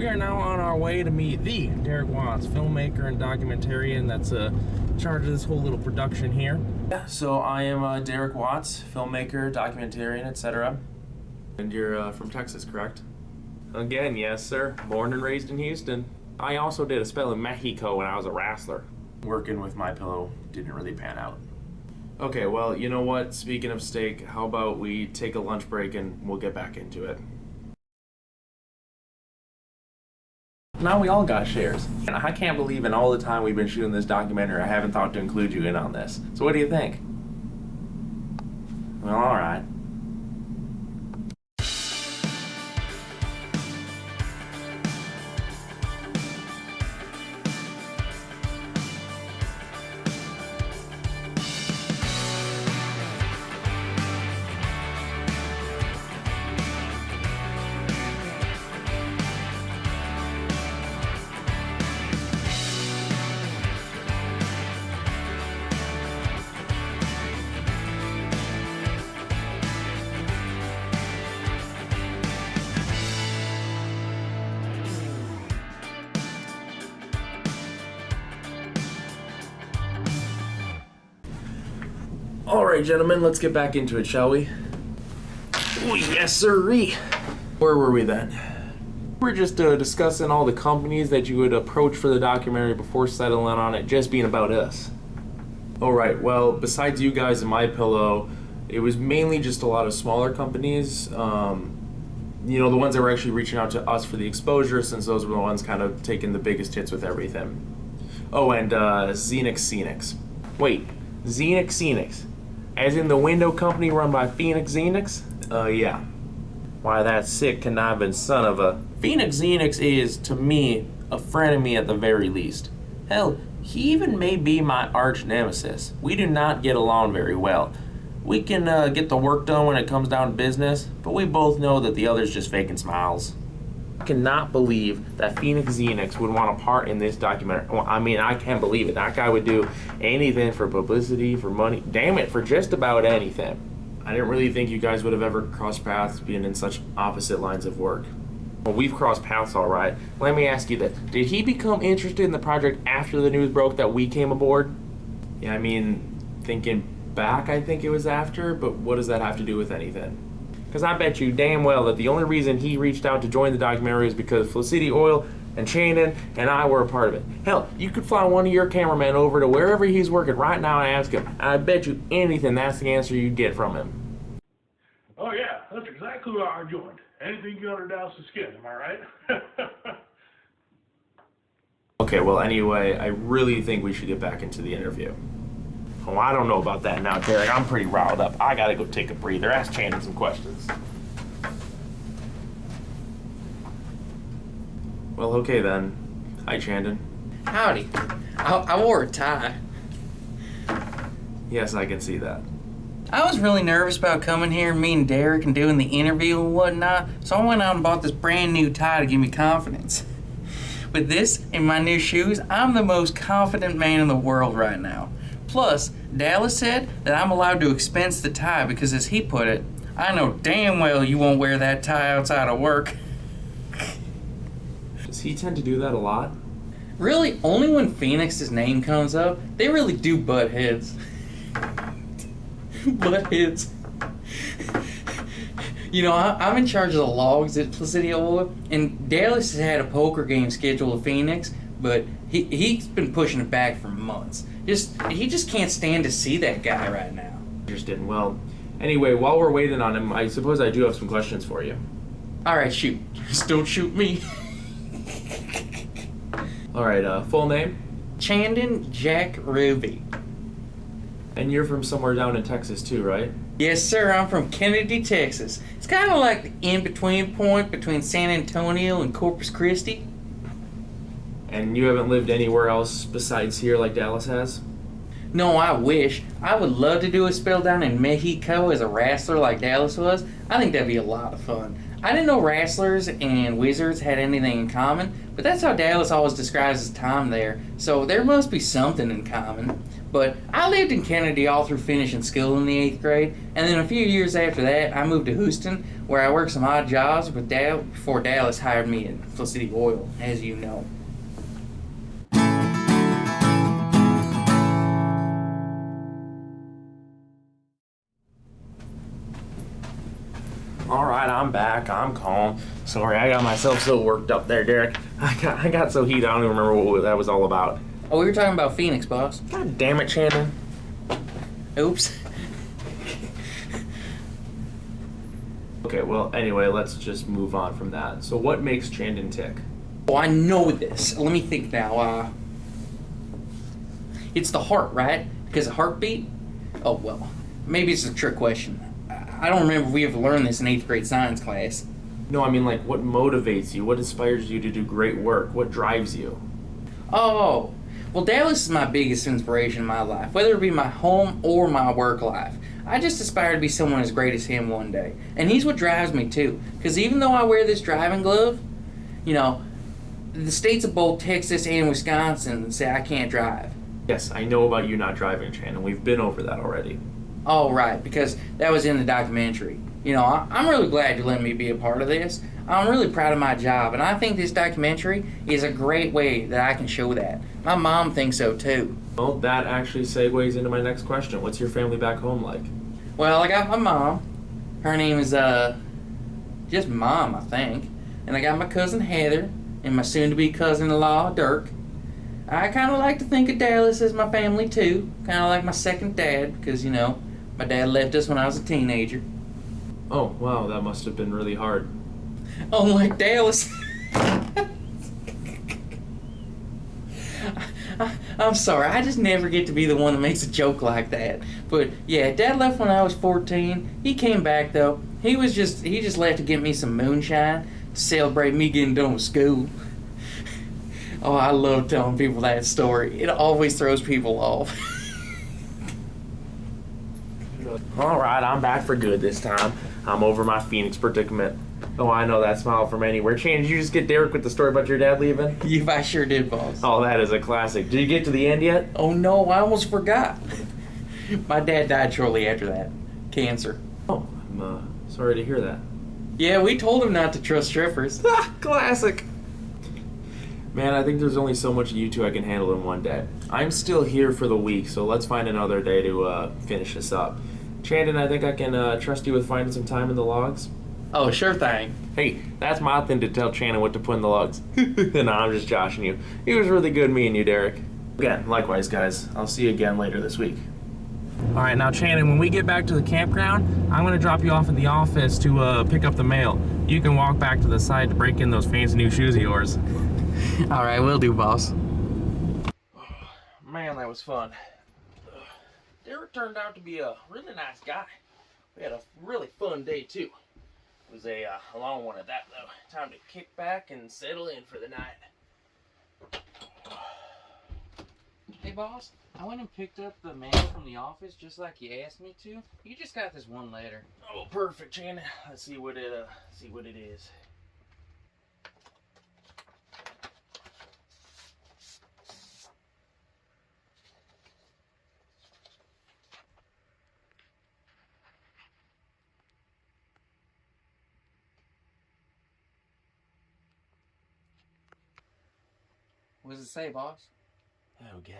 we are now on our way to meet the Derek Watts, filmmaker and documentarian that's in charge of this whole little production here. Yeah, so I am Derek Watts, filmmaker, documentarian, etc. And you're from Texas, correct? Again, yes, sir. Born and raised in Houston. I also did a spell in Mexico when I was a wrestler. Working with My Pillow didn't really pan out. Okay, well, you know what? Speaking of steak, how about we take a lunch break and we'll get back into it. Now we all got shares. And I can't believe in all the time we've been shooting this documentary, I haven't thought to include you in on this. So what do you think? Well, alright. Alright, gentlemen, let's get back into it, shall we? Oh, yes, sirree. Where were we then? We're just discussing all the companies that you would approach for the documentary before settling on it just being about us. Alright, well, besides you guys and My Pillow, it was mainly just a lot of smaller companies. You know, the ones that were actually reaching out to us for the exposure, since those were the ones kind of taking the biggest hits with everything. Oh, and Xenix. Wait, Xenix. As in the window company run by Xenix? Yeah. Why, that sick, conniving son of a... Xenix is, to me, a frenemy at the very least. Hell, he even may be my arch nemesis. We do not get along very well. We can get the work done when it comes down to business, but we both know that the other's just faking smiles. I cannot believe that Xenix would want a part in this documentary. Well, I mean, I can't believe it. That guy would do anything for publicity, for money. Damn it, for just about anything. I didn't really think you guys would have ever crossed paths being in such opposite lines of work. Well, we've crossed paths all right. Let me ask you this. Did he become interested in the project after the news broke that we came aboard? Yeah, I mean, thinking back, I think it was after, but what does that have to do with anything? Because I bet you damn well that the only reason he reached out to join the documentary is because Felicity Oil and Chandon and I were a part of it. Hell, you could fly one of your cameramen over to wherever he's working right now and ask him. And I bet you anything that's the answer you'd get from him. Oh yeah, that's exactly why I joined. Anything you under douse the skin, am I right? Okay, well anyway, I really think we should get back into the interview. Oh, I don't know about that now, Derek. I'm pretty riled up. I gotta go take a breather. Ask Chandon some questions. Well, okay then. Hi, Chandon. Howdy. I wore a tie. Yes, I can see that. I was really nervous about coming here and meeting Derek and doing the interview and whatnot, so I went out and bought this brand new tie to give me confidence. With this and my new shoes, I'm the most confident man in the world right now. Plus, Dallas said that I'm allowed to expense the tie because, as he put it, I know damn well you won't wear that tie outside of work. Does he tend to do that a lot? Really, only when Phoenix's name comes up, they really do butt heads. Butt heads. You know, I'm in charge of the logs at Felicity Oil, and Dallas has had a poker game scheduled with Phoenix, but he's been pushing it back for months. He just can't stand to see that guy right now. Interesting. Well, anyway, while we're waiting on him, I suppose I do have some questions for you. Alright, shoot. Just don't shoot me. Alright, full name? Chandon Jack Ruby. And you're from somewhere down in Texas too, right? Yes, sir. I'm from Kennedy, Texas. It's kind of like the in-between point between San Antonio and Corpus Christi. And you haven't lived anywhere else besides here like Dallas has? No, I wish. I would love to do a spell down in Mexico as a wrestler like Dallas was. I think that'd be a lot of fun. I didn't know wrestlers and wizards had anything in common, but that's how Dallas always describes his time there, so there must be something in common. But I lived in Kennedy all through finishing school in the 8th grade, and then a few years after that, I moved to Houston, where I worked some odd jobs with before Dallas hired me at Felicity Oil, as you know. All right, I'm back. I'm calm. Sorry, I got myself so worked up there, Derek. I got so heated, I don't even remember what that was all about. Oh, we were talking about Phoenix, boss. God damn it, Chandon. Oops. Okay, well, anyway, let's just move on from that. So what makes Chandon tick? Oh, I know this. Let me think now. It's the heart, right? Because a heartbeat? Oh, well, maybe it's a trick question. I don't remember if we ever learned this in 8th grade science class. No, I mean, like, what motivates you? What inspires you to do great work? What drives you? Oh, well, Dallas is my biggest inspiration in my life, whether it be my home or my work life. I just aspire to be someone as great as him one day. And he's what drives me, too. Because even though I wear this driving glove, you know, the states of both Texas and Wisconsin say I can't drive. Yes, I know about you not driving, Chandon. We've been over that already. Oh, right, because that was in the documentary. You know, I'm really glad you let me be a part of this. I'm really proud of my job, and I think this documentary is a great way that I can show that. My mom thinks so, too. Well, that actually segues into my next question. What's your family back home like? Well, I got my mom. Her name is, just Mom, I think. And I got my cousin Heather and my soon-to-be cousin-in-law, Dirk. I kind of like to think of Dallas as my family, too. Kind of like my second dad, because, you know, my dad left us when I was a teenager. Oh, wow, that must have been really hard. Unlike Dallas. I'm sorry, I just never get to be the one that makes a joke like that. But yeah, Dad left when I was 14. He came back though. He just left to get me some moonshine to celebrate me getting done with school. Oh, I love telling people that story. It always throws people off. All right, I'm back for good this time. I'm over my Phoenix predicament. Oh, I know that smile from anywhere. Chan, did you just get Derek with the story about your dad leaving? I sure did, boss. Oh, that is a classic. Did you get to the end yet? Oh no, I almost forgot. My dad died shortly after that. Cancer. Oh, I'm sorry to hear that. Yeah, we told him not to trust strippers. Classic. Man, I think there's only so much of you two I can handle in one day. I'm still here for the week, so let's find another day to finish this up. Chandon, I think I can trust you with finding some time in the logs. Oh, sure thing. Hey, that's my thing to tell Chandon what to put in the logs. No, I'm just joshing you. It was really good meeting you, Derek. Again, likewise, guys. I'll see you again later this week. All right, now, Chandon, when we get back to the campground, I'm going to drop you off at the office to pick up the mail. You can walk back to the side to break in those fancy new shoes of yours. All right, will do, boss. Man, that was fun. Derek turned out to be a really nice guy. We had a really fun day, too. It was a long one at that, though. Time to kick back and settle in for the night. Hey, boss, I went and picked up the mail from the office just like you asked me to. You just got this one letter. Oh, perfect, Chandon. Let's see what it is. What does it say, boss? Oh, God.